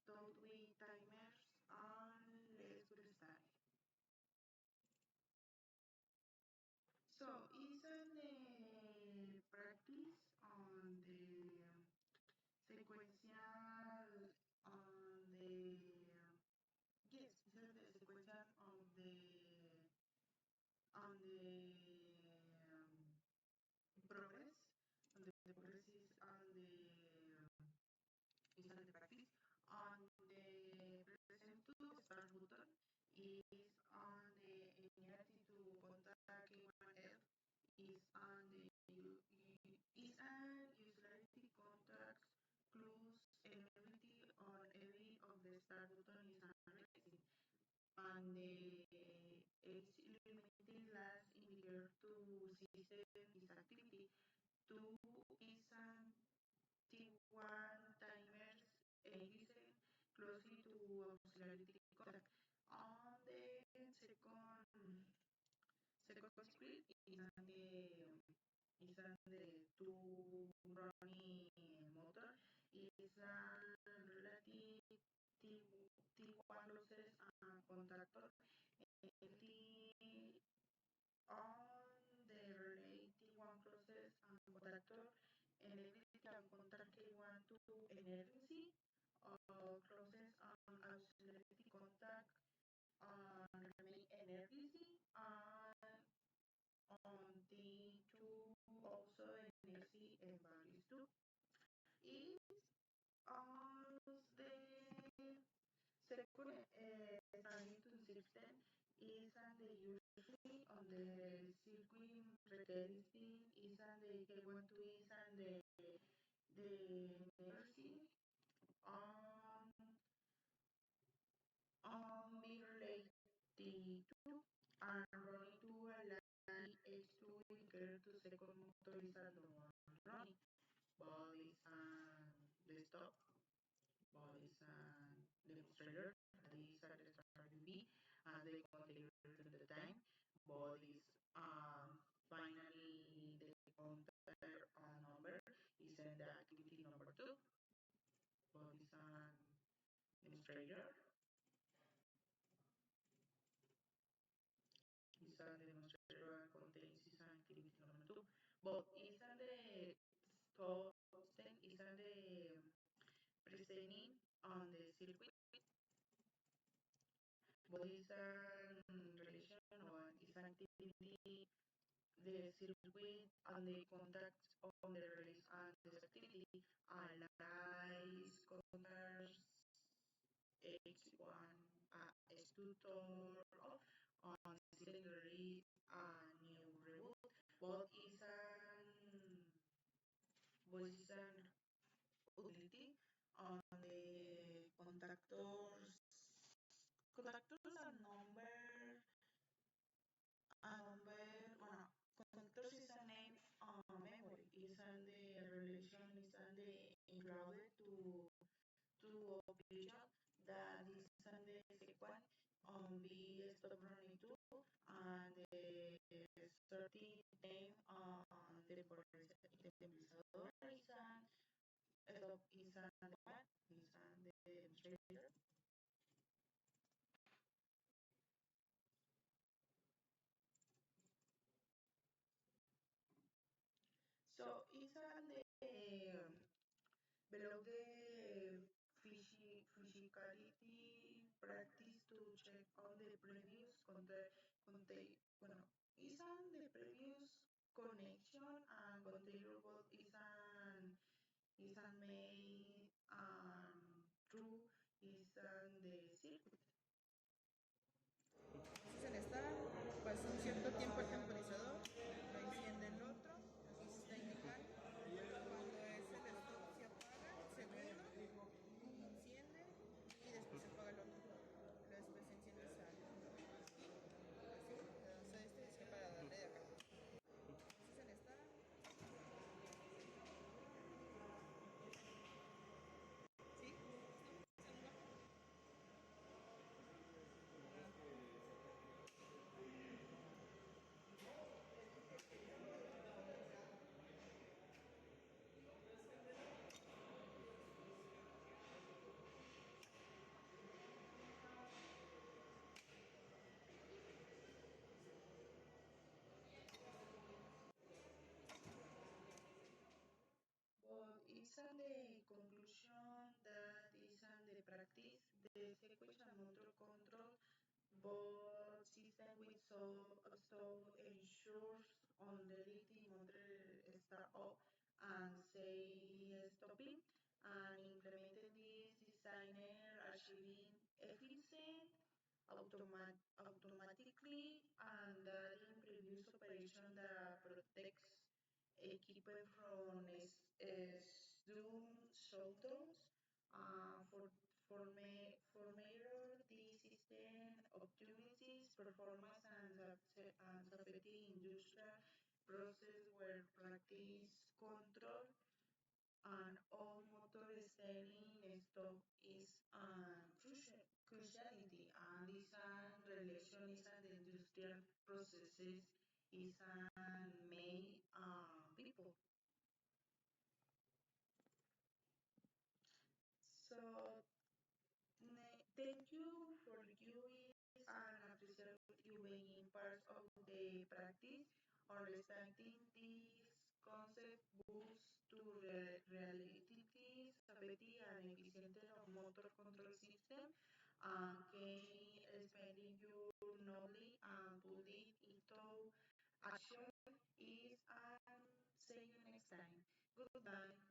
start with timers and let's get started. So it's a practice on the sequential on the yes, it's the sequential on the progress on the progress is on the practice on the present to start button is on the initiative to contact K1F is on the is an usuality contacts clues ability on every of the start button is unrelated and the H limiting last indicator to system is activity. Two is an T1 timers listen closely to auxiliary contact. On the second script is on the two running motor is a relative T, T1 losses and contactor. The on the related one process and contactor enability can contact K1 to emergency or process and auxiliary contact and remain emergency and on the two also emergency and values too. Is on the second standing system is on the usually on the circuit recurring is on the K12 is on the mercy on be related to and running to a line H2 indicator to second motor is on the one running bodies and the stop bodies and demonstrator these are the RGB and they continue to the time bodies finally the counter number is in the activity number 2 bodies and demonstrator is a demonstrator and contains is an activity number 2 but is on the top 10 is on the presenting on the circuit bodies and relation or is activity the circuit and the contacts on the release and this activity allies contacts H1 tutor on secondary new reboot what is an utility on the contactors and number contactors is a name memory is on the relation is on the included to operation that is on the sequence on B stop running to and the 30 name on temporizador is on stop is on the one is on the demonstrator. So it's on the below the physicality practice to check on the previous bueno, is on the previous connection and container both is an made true is on the circuit. Entonces en esta pasa un cierto tiempo el temporizador, lo enciende el otro, aquí se está indicando, cuando es el stop se apaga, segundo, enciende y después se apaga el otro, después se enciende y sale, y así, o sea, este es para darle de acá. Entonces en esta ¿sí? language and motor control, both system with so ensures on deleting motor start up and say stopping, and implementing this designer achieving efficient automatically, and that in previous operation that protects equipment from doom shutdowns. For mirror the system optimities performance and safety industrial process where practice control and all motor steering stop is cruciality, and design relations and industrial processes is an main people. So thank you for viewing and appreciate you being part of the practice. Understanding this concept boosts to reality, safety, and efficiency of motor control system, and can expanding your knowledge and put it into action is, and see you next time. Goodbye.